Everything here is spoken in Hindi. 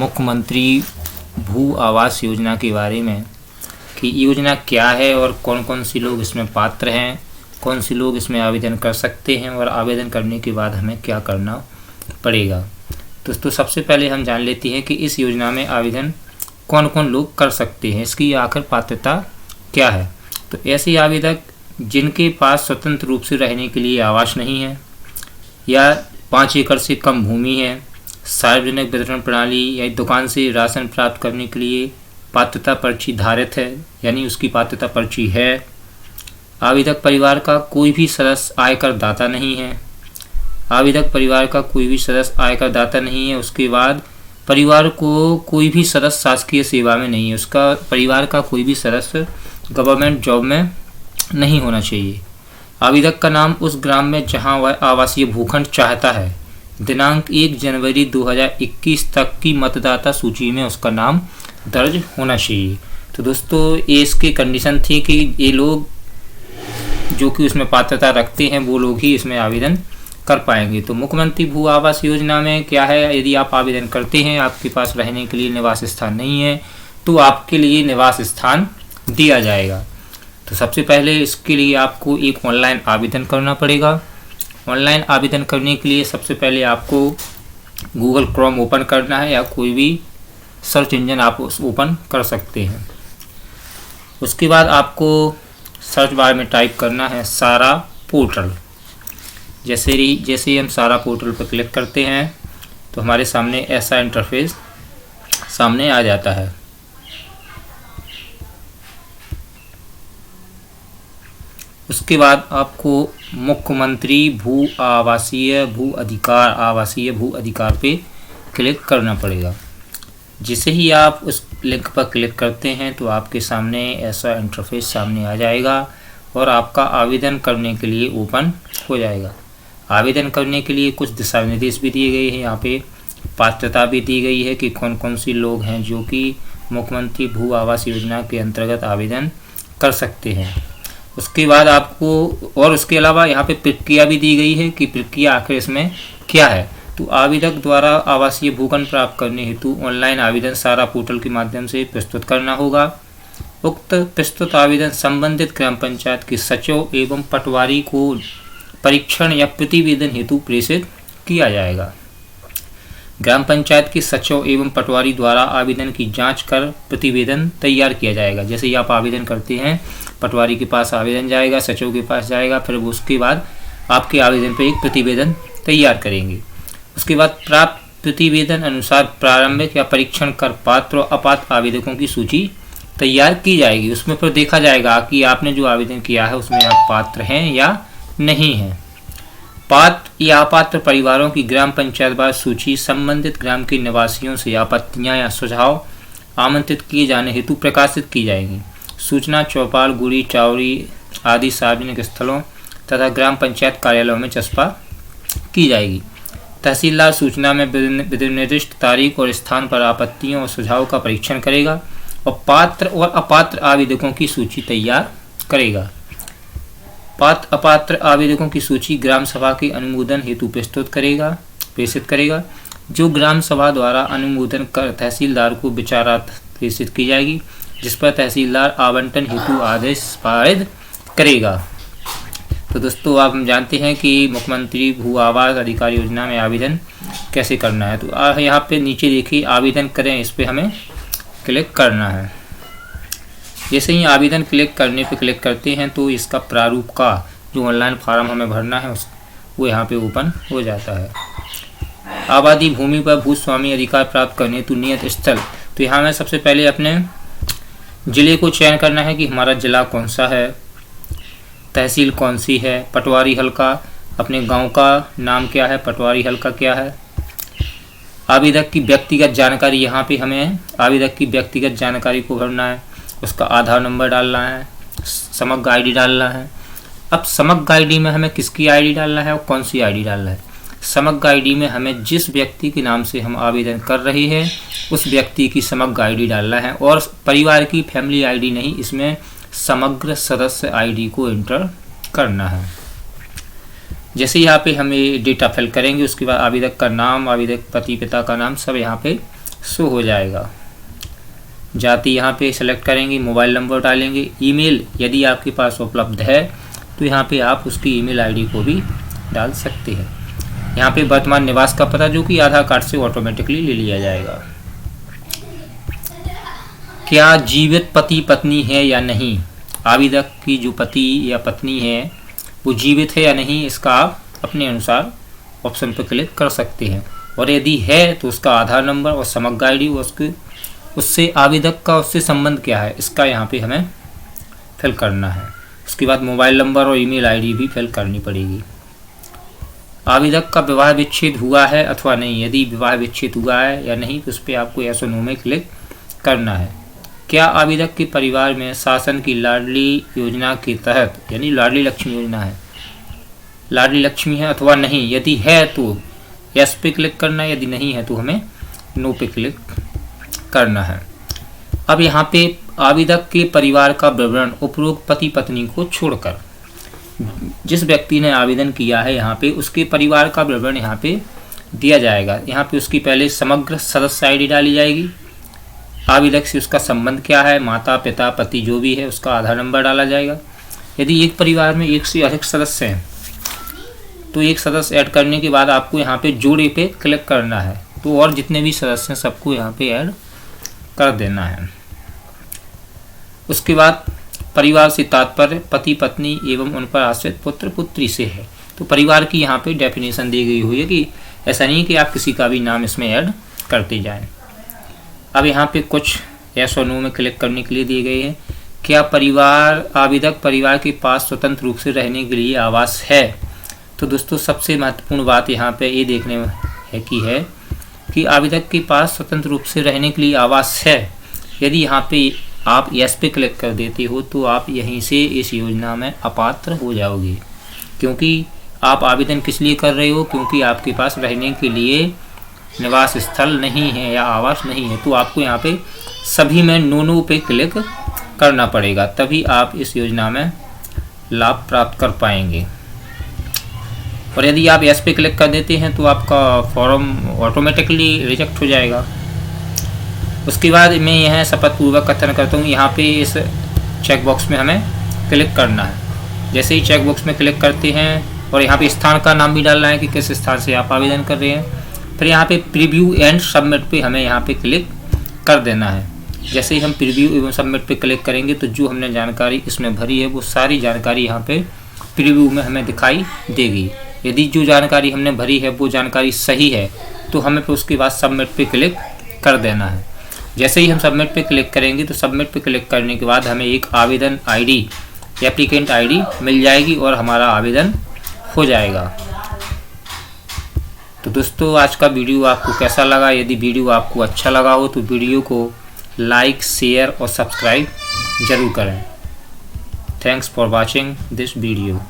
मुख्यमंत्री भू आवास योजना के बारे में कि योजना क्या है और कौन कौन सी लोग इसमें पात्र हैं, कौन सी लोग इसमें आवेदन कर सकते हैं और आवेदन करने के बाद हमें क्या करना पड़ेगा। दोस्तों सबसे पहले हम जान लेते हैं कि इस योजना में आवेदन कौन कौन लोग कर सकते हैं, इसकी आखिर पात्रता क्या है। तो ऐसे आवेदक जिनके पास स्वतंत्र रूप से रहने के लिए आवास नहीं है या 5 एकड़ से कम भूमि है, सार्वजनिक वितरण प्रणाली या दुकान से राशन प्राप्त करने के लिए पात्रता पर्ची धारित है, यानी उसकी पात्रता पर्ची है। आवेदक परिवार का कोई भी सदस्य आयकर दाता नहीं है, आवेदक परिवार का कोई भी सदस्य आयकर दाता नहीं है। उसके बाद परिवार को कोई भी सदस्य शासकीय सेवा में नहीं है, उसका परिवार का कोई भी सदस्य गवर्नमेंट जॉब में नहीं होना चाहिए। आवेदक का नाम उस ग्राम में जहां वह आवासीय भूखंड चाहता है दिनांक 1 जनवरी 2021 तक की मतदाता सूची में उसका नाम दर्ज होना चाहिए। तो दोस्तों ये इसकी कंडीशन थी कि ये लोग जो कि उसमें पात्रता रखते हैं वो लोग ही इसमें आवेदन कर पाएंगे। तो मुख्यमंत्री भू आवास योजना में क्या है, यदि आप आवेदन करते हैं, आपके पास रहने के लिए निवास स्थान नहीं है तो आपके लिए निवास स्थान दिया जाएगा। तो सबसे पहले इसके लिए आपको एक ऑनलाइन आवेदन करना पड़ेगा। ऑनलाइन आवेदन करने के लिए सबसे पहले आपको गूगल क्रोम ओपन करना है या कोई भी सर्च इंजन आप ओपन कर सकते हैं। उसके बाद आपको सर्च बार में टाइप करना है सारा पोर्टल। जैसे ही हम सारा पोर्टल पर क्लिक करते हैं तो हमारे सामने ऐसा इंटरफेस सामने आ जाता है। उसके बाद आपको मुख्यमंत्री भू अधिकार पे क्लिक करना पड़ेगा। जैसे ही आप उस लिंक पर क्लिक करते हैं तो आपके सामने ऐसा इंटरफेस सामने आ जाएगा और आपका आवेदन करने के लिए ओपन हो जाएगा। आवेदन करने के लिए कुछ दिशा निर्देश भी दिए गए हैं, यहाँ पे पात्रता भी दी गई है कि कौन कौन सी लोग हैं जो कि मुख्यमंत्री भू आवास योजना के अंतर्गत आवेदन कर सकते हैं। उसके बाद आपको और उसके अलावा यहाँ पे प्रक्रिया भी दी गई है कि प्रक्रिया आखिर इसमें क्या है। तो आवेदक द्वारा आवासीय भूखंड प्राप्त करने हेतु ऑनलाइन आवेदन सारा पोर्टल के माध्यम से प्रस्तुत करना होगा। उक्त प्रस्तुत आवेदन संबंधित ग्राम पंचायत के सचिव एवं पटवारी को परीक्षण या प्रतिवेदन हेतु प्रेषित किया जाएगा। ग्राम पंचायत के सचिव एवं पटवारी द्वारा आवेदन की जांच कर प्रतिवेदन तैयार किया जाएगा। जैसे ही आप आवेदन करते हैं पटवारी के पास आवेदन जाएगा, सचिव के पास जाएगा, फिर उसके बाद आपके आवेदन पर एक प्रतिवेदन तैयार करेंगे। उसके बाद प्राप्त प्रतिवेदन अनुसार प्रारंभिक या परीक्षण कर पात्र और अपात्र आवेदकों की सूची तैयार की जाएगी। उसमें फिर देखा जाएगा कि आपने जो आवेदन किया है उसमें आप पात्र हैं या नहीं हैं। पात्र या अपात्र परिवारों की ग्राम पंचायत वार सूची संबंधित ग्राम के निवासियों से आपत्तियां या सुझाव आमंत्रित किए जाने हेतु प्रकाशित की जाएंगी। सूचना चौपाल, गुड़ी, चावड़ी आदि सार्वजनिक स्थलों तथा ग्राम पंचायत कार्यालयों में चस्पा की जाएगी। तहसीलदार सूचना में निर्दिष्ट तारीख और स्थान पर आपत्तियों और सुझाव का परीक्षण करेगा और पात्र और अपात्र आवेदकों की सूची तैयार करेगा। पात्र अपात्र आवेदकों की सूची ग्राम सभा के अनुमोदन हेतु प्रेषित करेगा, जो ग्राम सभा द्वारा अनुमोदन कर तहसीलदार को विचारार्थ प्रेषित की जाएगी, जिस पर तहसीलदार आवंटन हेतु आदेश पारित करेगा। तो दोस्तों आप हम जानते हैं कि मुख्यमंत्री भू आवास अधिकार योजना में आवेदन कैसे करना है। तो यहाँ पे नीचे देखिए आवेदन करें, इस पर हमें क्लिक करना है। जैसे ही आवेदन क्लिक करते हैं तो इसका प्रारूप का जो ऑनलाइन फॉर्म हमें भरना है वो यहाँ पे ओपन हो जाता है। आबादी भूमि पर भूस्वामी अधिकार प्राप्त करने हेतु नियत स्थल, तो यहाँ में सबसे पहले अपने जिले को चयन करना है कि हमारा जिला कौन सा है, तहसील कौन सी है, पटवारी हल्का अपने गांव का नाम क्या है, पटवारी हल्का क्या है। आवेदक की व्यक्तिगत जानकारी, यहाँ पे हमें आवेदक की व्यक्तिगत जानकारी को भरना है, उसका आधार नंबर डालना है, समग्र आईडी डालना है। अब समग्र आईडी में हमें किसकी आईडी डालना है और कौन सी आईडी डालना है। समग्र आईडी में हमें जिस व्यक्ति के नाम से हम आवेदन कर रहे हैं उस व्यक्ति की समग्र आईडी डालना है और परिवार की फैमिली आईडी नहीं, इसमें समग्र सदस्य आईडी को एंटर करना है। जैसे यहाँ पे हम ये डेटा फिल करेंगे उसके बाद आवेदक का नाम, आवेदक पति पिता का नाम सब यहाँ पे शो हो जाएगा। जाति यहाँ पे सेलेक्ट करेंगे, मोबाइल नंबर डालेंगे, ईमेल यदि आपके पास उपलब्ध है तो यहाँ पे आप उसकी ईमेल आईडी को भी डाल सकते हैं। यहाँ पे वर्तमान निवास का पता जो कि आधार कार्ड से ऑटोमेटिकली ले लिया जाएगा। क्या जीवित पति पत्नी है या नहीं, आवेदक की जो पति या पत्नी है वो जीवित है या नहीं, इसका आप अपने अनुसार ऑप्शन पर क्लिक कर सकते हैं। और यदि है तो उसका आधार नंबर और समग्र आईडी, उससे आवेदक का उससे संबंध क्या है, इसका यहाँ पे हमें फिल करना है। उसके बाद मोबाइल नंबर और ईमेल आईडी भी फिल करनी पड़ेगी। आवेदक का विवाह विच्छेद हुआ है अथवा नहीं, यदि विवाह विच्छेद हुआ है या नहीं तो उस पर आपको यस और नो में क्लिक करना है। क्या आवेदक के परिवार में शासन की लाडली योजना के तहत, यानी लाडली लक्ष्मी योजना है, लाडली लक्ष्मी है अथवा नहीं, यदि है तो यस पे क्लिक करना है, यदि नहीं है तो हमें नो पे क्लिक करना है। अब यहाँ पे आवेदक के परिवार का विवरण उपरोक्त पति पत्नी को छोड़कर जिस व्यक्ति ने आवेदन किया है यहाँ पे उसके परिवार का विवरण यहाँ पे दिया जाएगा। यहाँ पे उसकी पहले समग्र सदस्य आईडी डाली जाएगी, आवेदक से उसका संबंध क्या है, माता पिता पति जो भी है उसका आधार नंबर डाला जाएगा। यदि एक परिवार में एक से अधिक सदस्य हैं तो एक सदस्य ऐड करने के बाद आपको यहाँ पे जोड़े पे क्लिक करना है, तो और जितने भी सदस्य हैं सबको यहाँ पे ऐड कर देना है। उसके बाद परिवार से तात्पर्य पति पत्नी एवं उन पर आश्रित पुत्र पुत्री से है, तो परिवार की यहाँ पे डेफिनेशन दी गई हुई है कि ऐसा नहीं कि आप किसी का भी नाम इसमें ऐड करते जाएं। अब यहाँ पे कुछ यस और नो में क्लिक करने के लिए दिए गए हैं। क्या आवेदक परिवार के पास स्वतंत्र रूप से रहने के लिए आवास है, तो दोस्तों सबसे महत्वपूर्ण बात यहाँ पे ये देखने है कि आवेदक के पास स्वतंत्र रूप से रहने के लिए आवास है। यदि यहाँ पे आप यस पे क्लिक कर देते हो तो आप यहीं से इस योजना में अपात्र हो जाओगे, क्योंकि आप आवेदन किस लिए कर रहे हो, क्योंकि आपके पास रहने के लिए निवास स्थल नहीं है या आवास नहीं है। तो आपको यहाँ पे सभी में नो पे क्लिक करना पड़ेगा, तभी आप इस योजना में लाभ प्राप्त कर पाएंगे। और यदि आप यस पे क्लिक कर देते हैं तो आपका फॉर्म ऑटोमेटिकली रिजेक्ट हो जाएगा। उसके बाद मैं यह शपथ पूर्वक कथन करता हूँ, यहाँ पे इस चेक बॉक्स में हमें क्लिक करना है। जैसे ही चेक बॉक्स में क्लिक करते हैं और यहाँ पे स्थान का नाम भी डालना है कि किस स्थान से आप आवेदन कर रहे हैं। फिर यहाँ पे प्रीव्यू एंड सबमिट पे हमें यहाँ पे क्लिक कर देना है। जैसे ही हम प्रीव्यू एवं सबमिट पे क्लिक करेंगे तो जो हमने जानकारी इसमें भरी है वो सारी जानकारी यहाँ पे प्रीव्यू में हमें दिखाई देगी। यदि जो जानकारी हमने भरी है वो जानकारी सही है तो हमें फिर उसके बाद सबमिट पे क्लिक कर देना है। जैसे ही हम सबमिट पे क्लिक करेंगे तो सबमिट पे क्लिक करने के बाद हमें एक आवेदन आईडी, एप्लीकेंट आईडी मिल जाएगी और हमारा आवेदन हो जाएगा। तो दोस्तों आज का वीडियो आपको कैसा लगा, यदि वीडियो आपको अच्छा लगा हो तो वीडियो को लाइक शेयर और सब्सक्राइब जरूर करें। Thanks for watching this video.